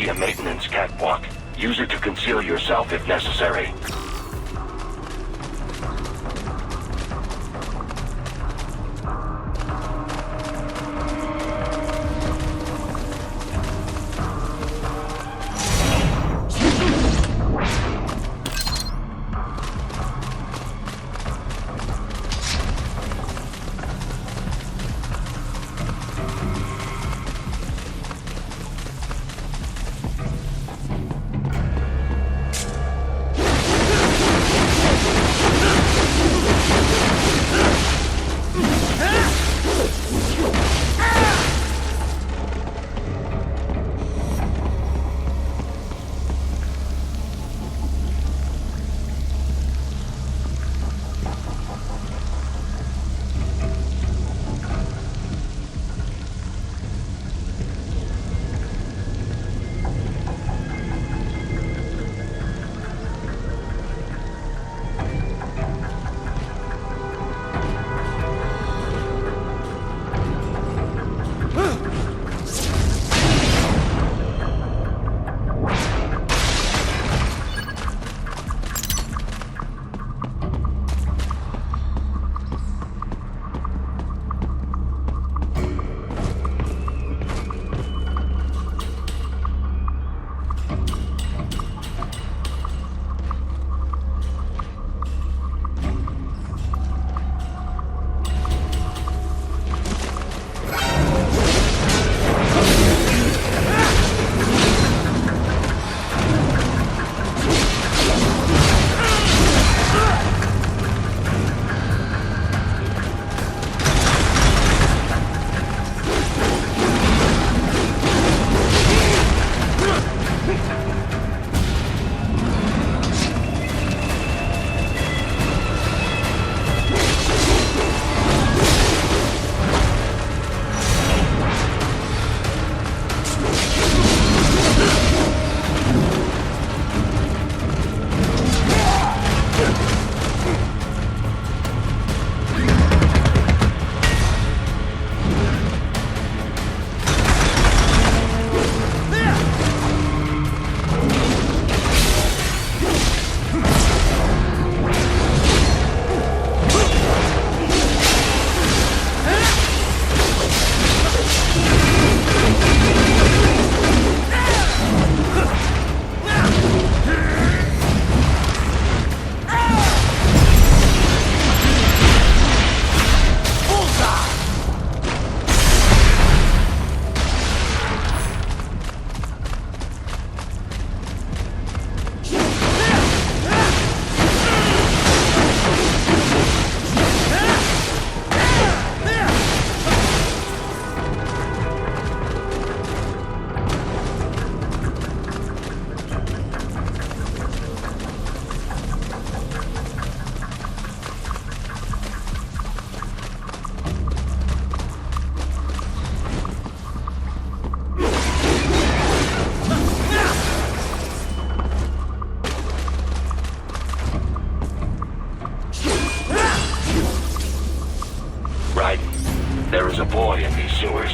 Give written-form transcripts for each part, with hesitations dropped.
be a maintenance catwalk. Use it to conceal yourself if necessary. Raiden, there is a boy in these sewers.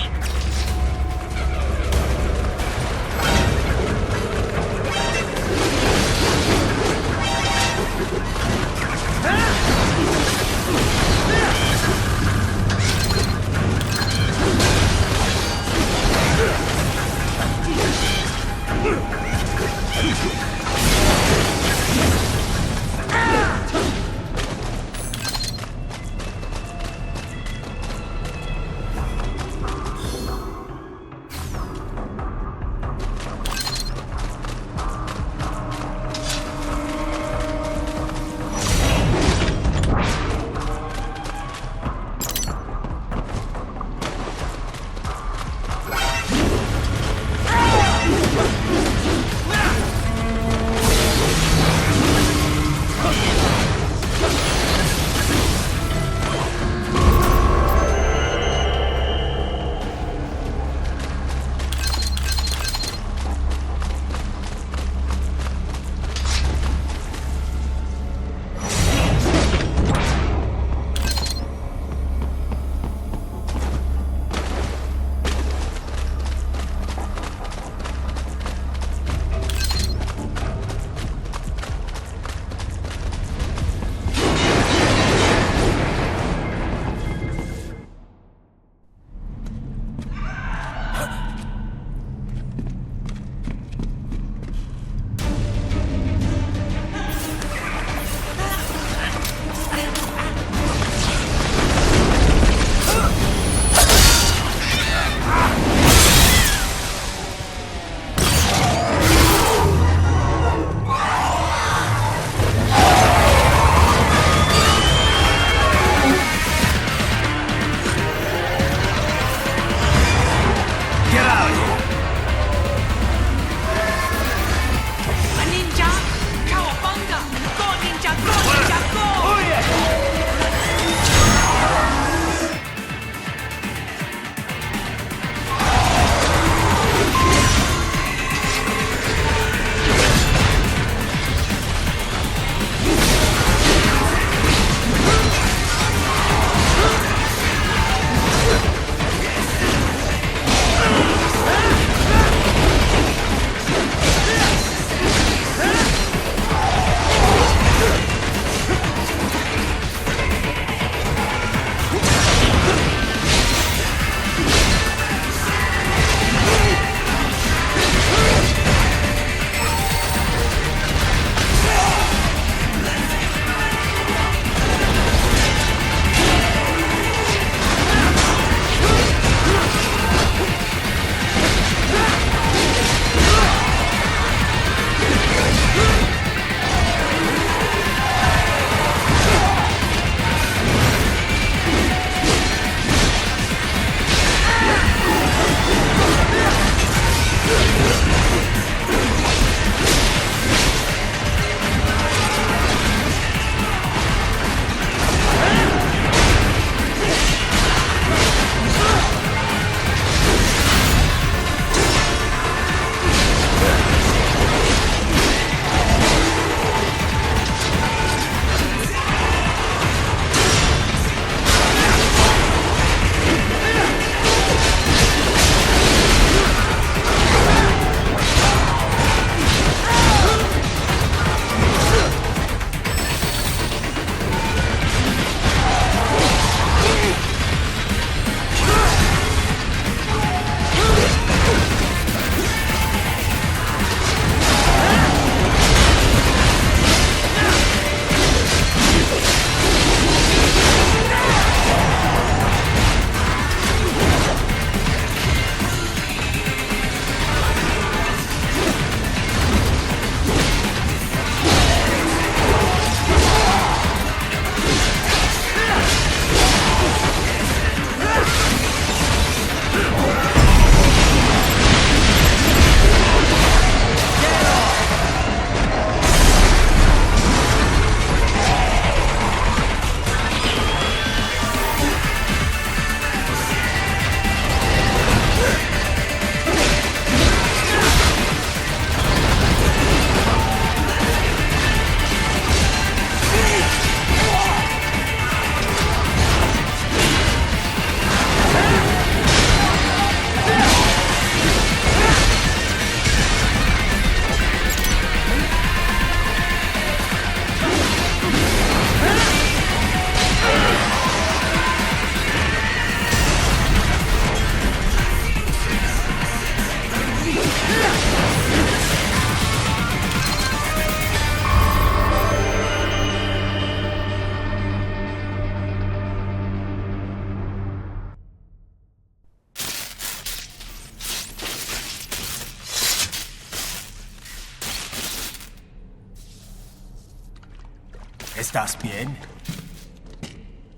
¿Estás bien?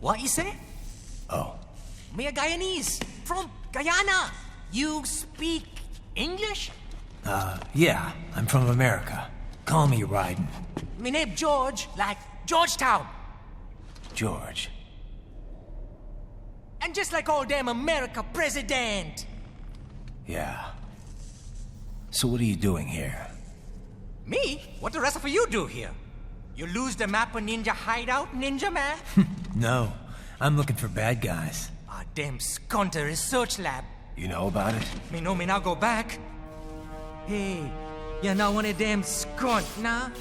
What you say? Oh. Me a Guyanese, from Guyana. You speak English? Yeah, I'm from America. Call me Raiden. Me name George, like Georgetown. George. And just like all damn America president. Yeah. So what are you doing here? Me? What the rest of you do here? You lose the map of Ninja Hideout, Ninja Man? No, I'm looking for bad guys. Ah, damn skunter research lab. You know about it? Me know me now go back. Hey, you're not one of them skunt, nah?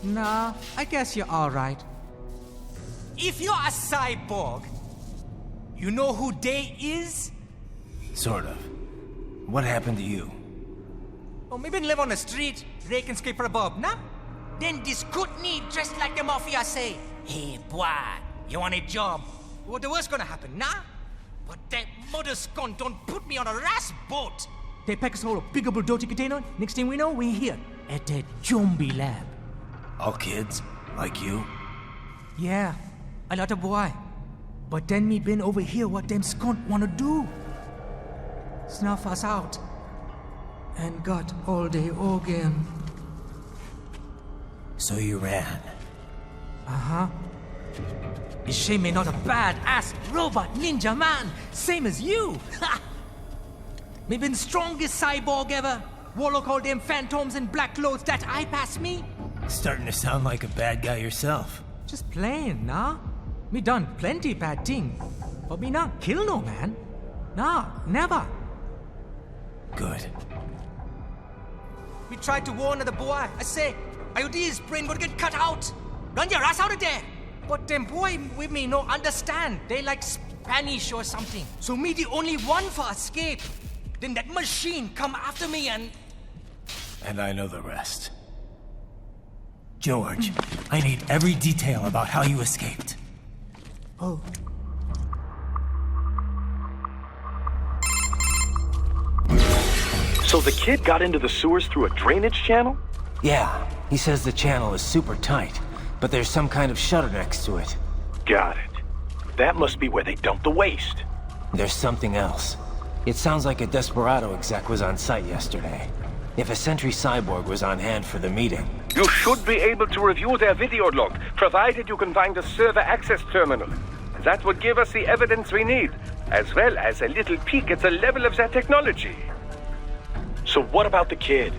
Nah, I guess you're alright. If you're a cyborg, you know who they is? Sort of. What happened to you? Oh, me been live on the street, rake and scrape for a bob, nah? Then this kootenai dressed like the mafia say, hey boy, you want a job? What the worst gonna happen, nah? But that mother skunt don't put me on a ras boat. They pack us all a big old dirty container. Next thing we know, we're here at that zombie lab. All kids? Like you? Yeah, a lot of boy. But then me been over here what them skunt wanna do. Snuff us out. And got all the organ. So you ran? Uh-huh. Is she me not a bad-ass robot ninja man, same as you? Ha! Me been strongest cyborg ever. Warlock all them phantoms in black clothes that eye pass me. Starting to sound like a bad guy yourself. Just plain, nah? Me done plenty bad thing. But me not kill no man. Nah, never. Good. We tried to warn the boy. I say, IOD's brain gonna get cut out. Run your ass out of there. But them boy with me no understand. They like Spanish or something. So me the only one for escape. Then that machine come after me and... And I know the rest. George, I need every detail about how you escaped. Oh. So the kid got into the sewers through a drainage channel? Yeah, he says the channel is super tight, but there's some kind of shutter next to it. Got it. That must be where they dump the waste. There's something else. It sounds like a Desperado exec was on site yesterday. If a Sentry Cyborg was on hand for the meeting. You should be able to review their video log, provided you can find a server access terminal. That would give us the evidence we need, as well as a little peek at the level of their technology. So what about the kid?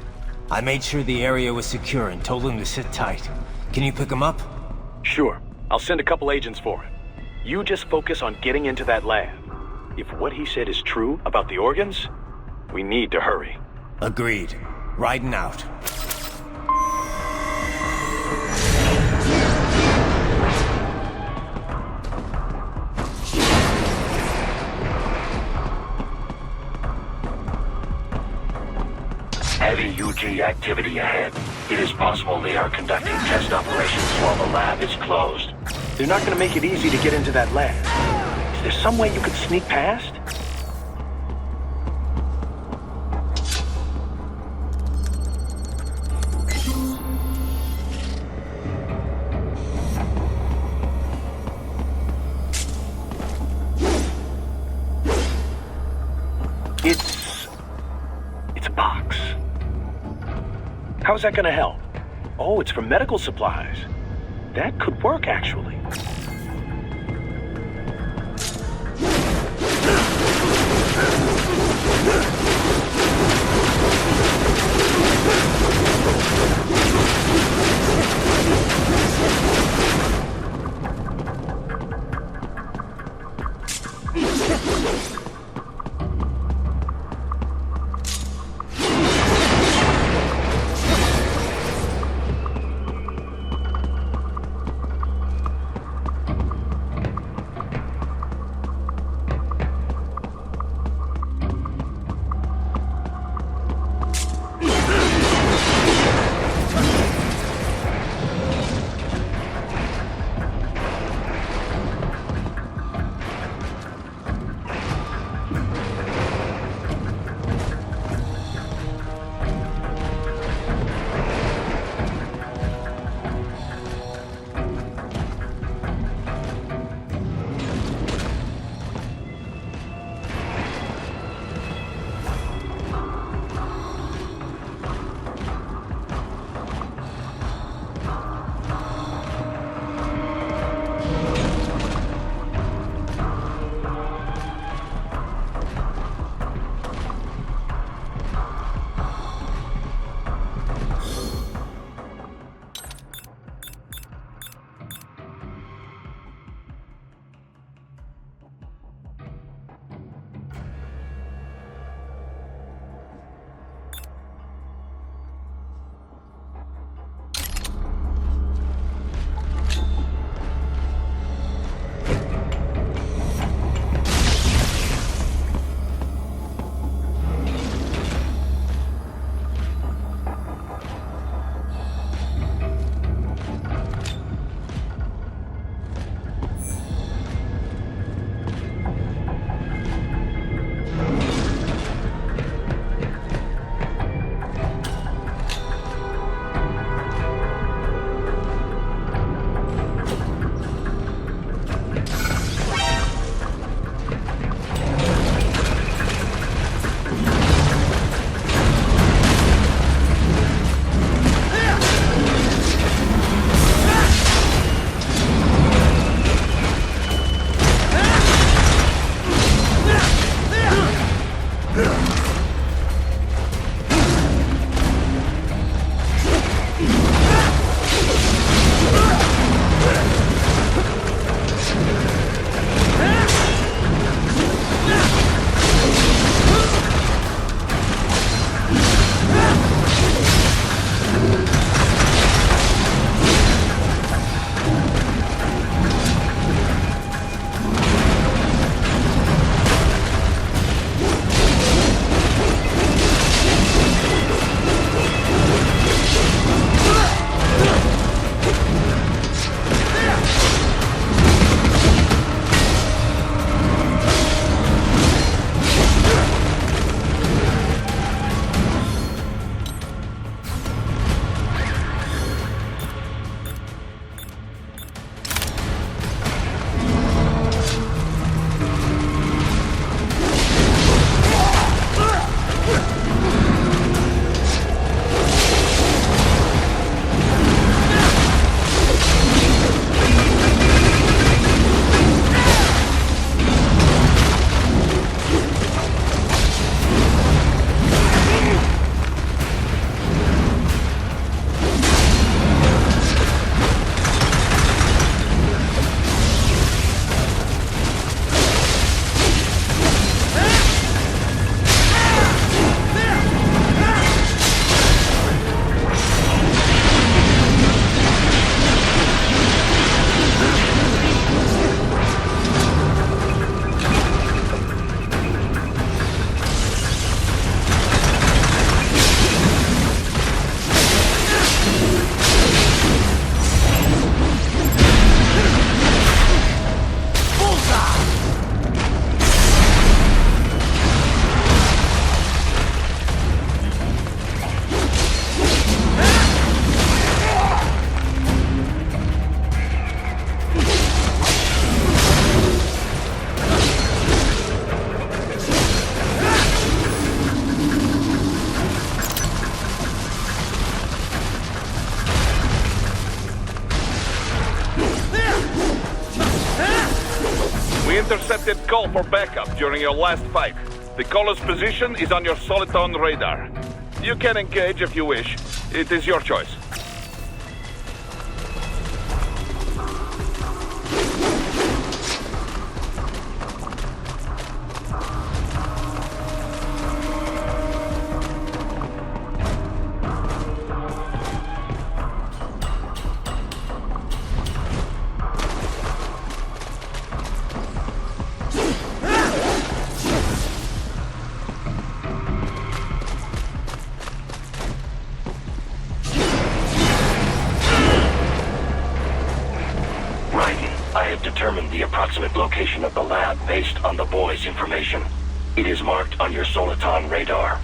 I made sure the area was secure and told him to sit tight. Can you pick him up? Sure. I'll send a couple agents for him. You just focus on getting into that lab. If what he said is true about the organs, we need to hurry. Agreed. Riding out. Heavy UG activity ahead. It is possible they are conducting test operations while the lab is closed. They're not gonna make it easy to get into that lab. Is there some way you could sneak past? It's a box. How's that gonna help? Oh, it's for medical supplies. That could work, actually. intercepted call for backup during your last fight. The caller's position is on your Soliton radar. You can engage if you wish. It is your choice. Determined the approximate location of the lab based on the boy's information. It is marked on your Soliton radar.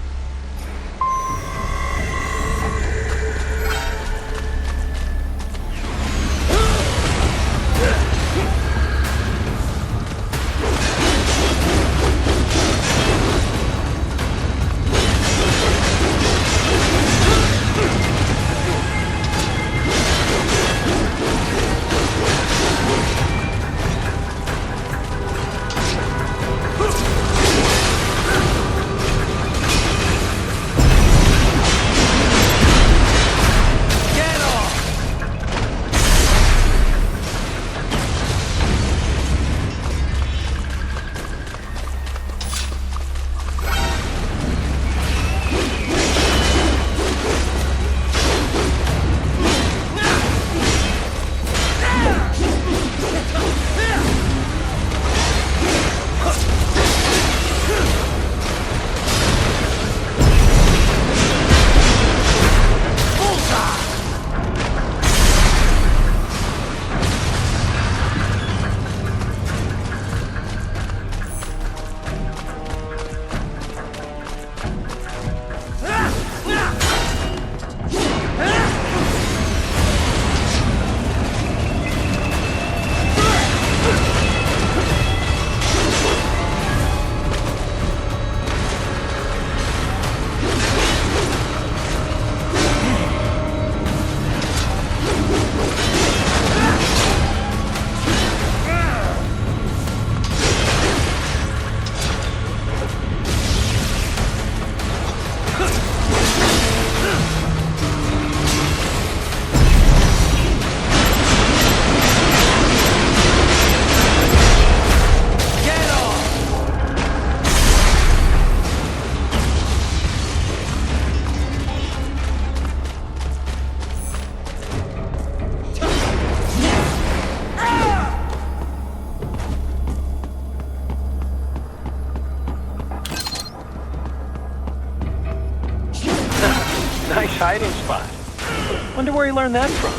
Nice hiding spot. Wonder where he learned that from.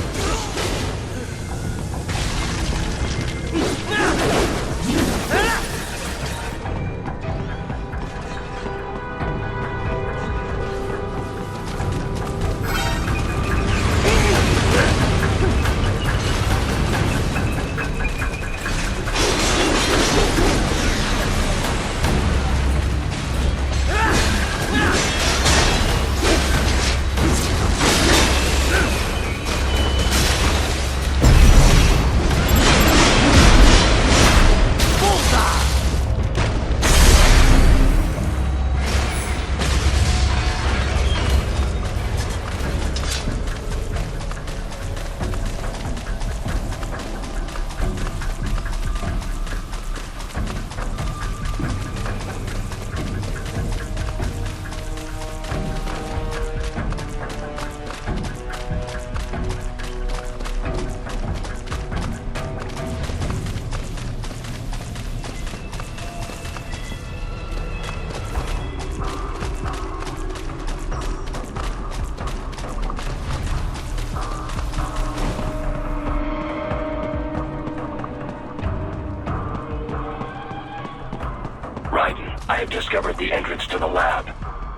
Raiden, I have discovered the entrance to the lab.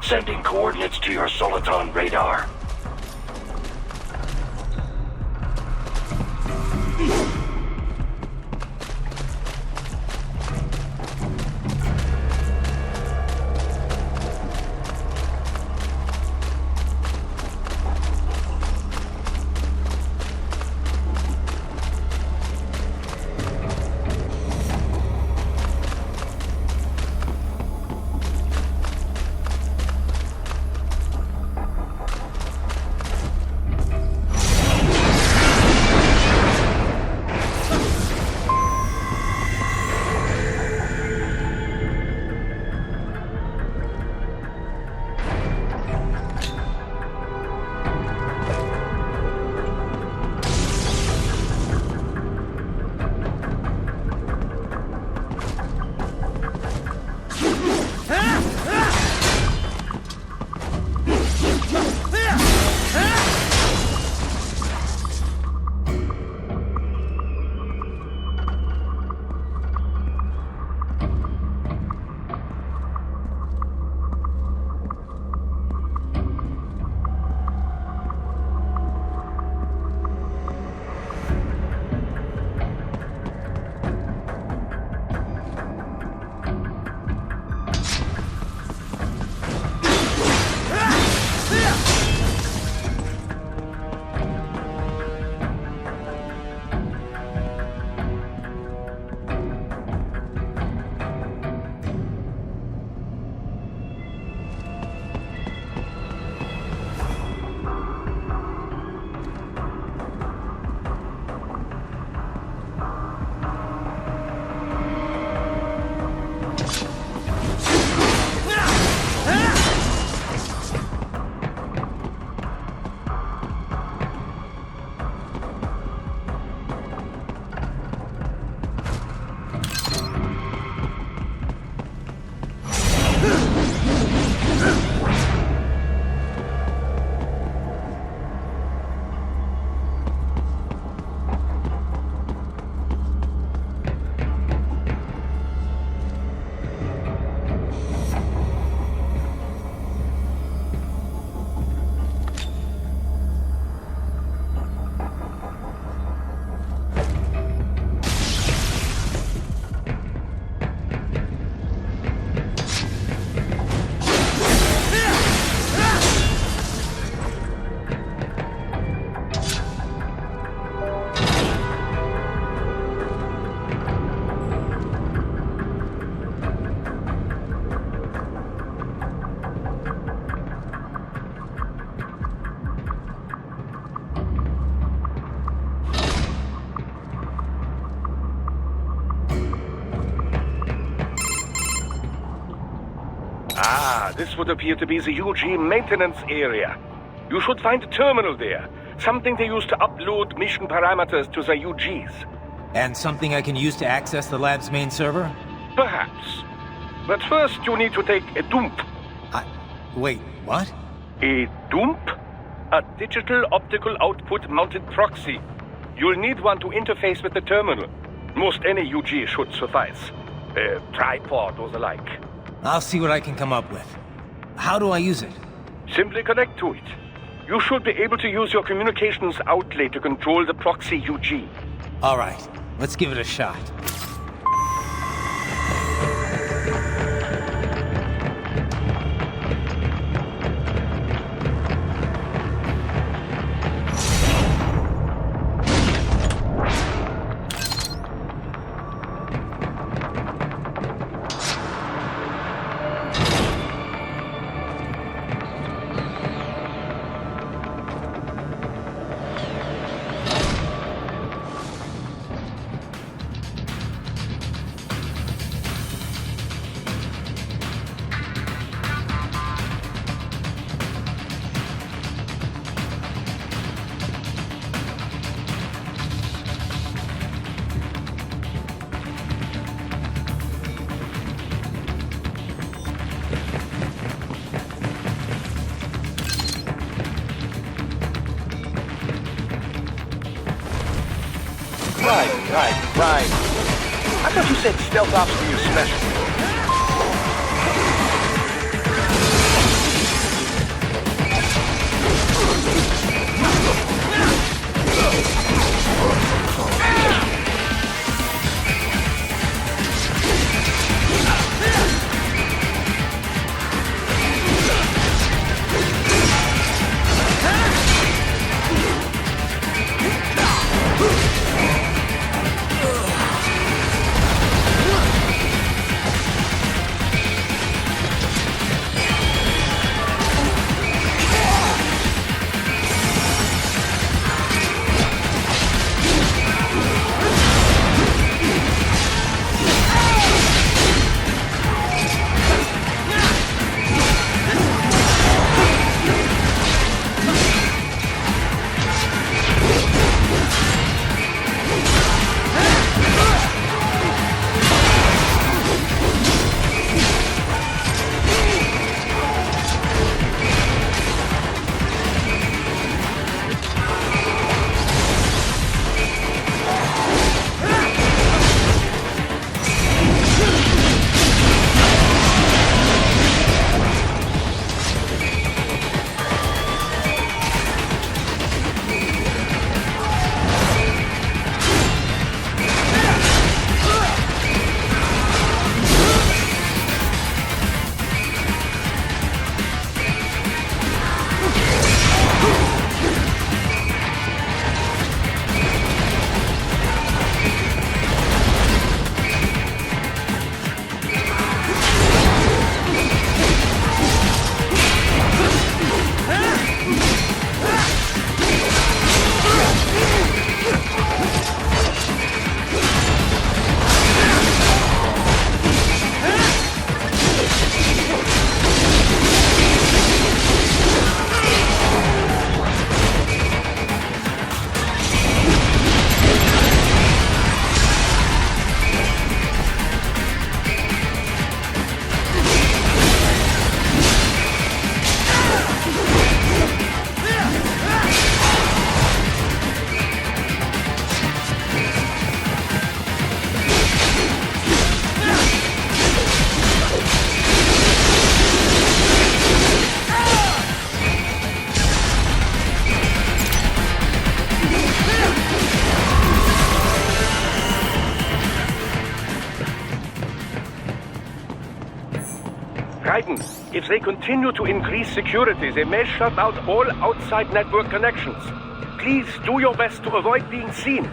Sending coordinates to your Soliton radar. This would appear to be the UG maintenance area. You should find a terminal there. Something they use to upload mission parameters to the UGs. And something I can use to access the lab's main server? Perhaps. But first you need to take a dump. Wait, what? A dump? A digital optical output mounted proxy. You'll need one to interface with the terminal. Most any UG should suffice. A tripod or the like. I'll see what I can come up with. How do I use it? Simply connect to it. You should be able to use your communications outlet to control the proxy UG. All right, let's give it a shot. Right. I thought you said stealth ops were your specialty. Raiden, if they continue to increase security, they may shut out all outside network connections. Please do your best to avoid being seen.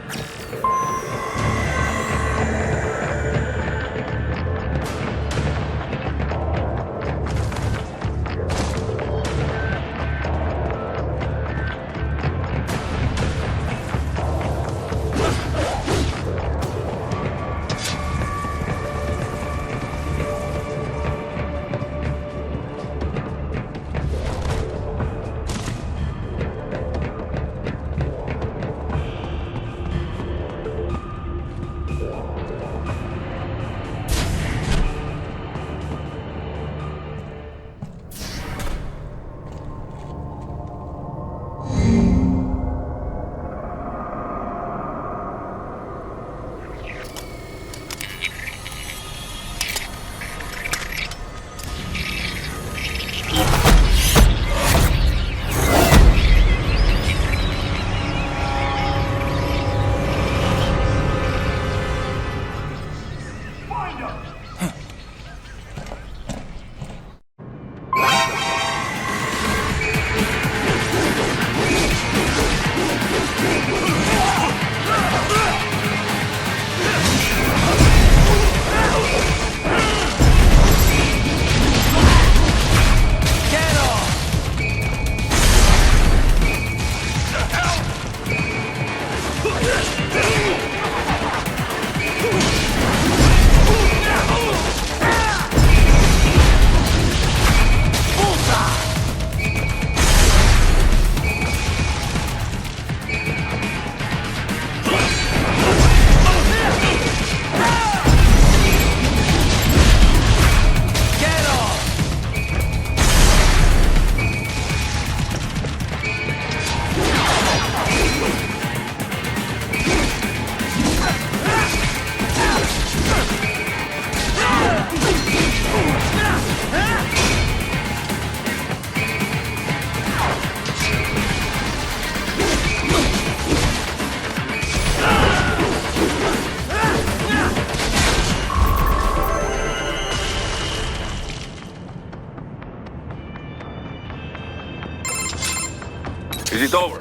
it over?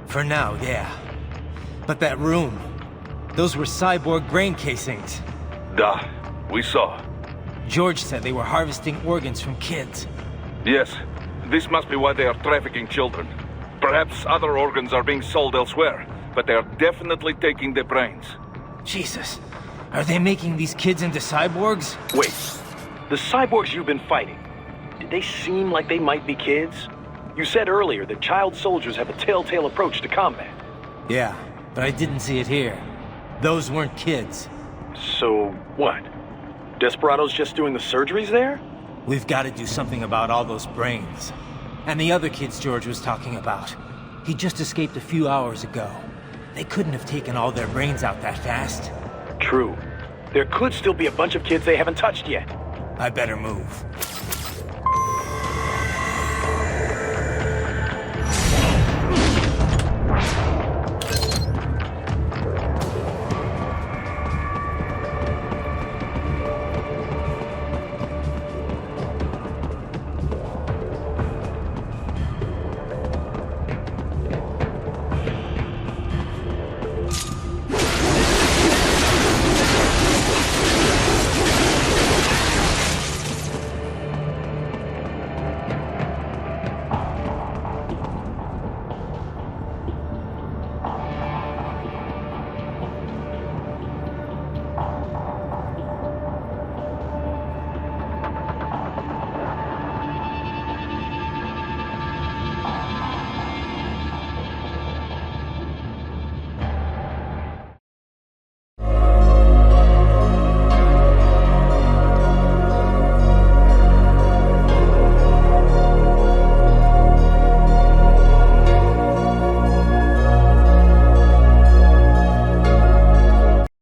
For now, yeah. But that room, those were cyborg brain casings. Duh, we saw. George said they were harvesting organs from kids. Yes, this must be why they are trafficking children. Perhaps other organs are being sold elsewhere, but they are definitely taking the brains. Jesus, are they making these kids into cyborgs? Wait, the cyborgs you've been fighting, did they seem like they might be kids? You said earlier that child soldiers have a telltale approach to combat. Yeah, but I didn't see it here. Those weren't kids. So, what? Desperado's just doing the surgeries there? We've got to do something about all those brains. And the other kids George was talking about. He just escaped a few hours ago. They couldn't have taken all their brains out that fast. True. There could still be a bunch of kids they haven't touched yet. I better move.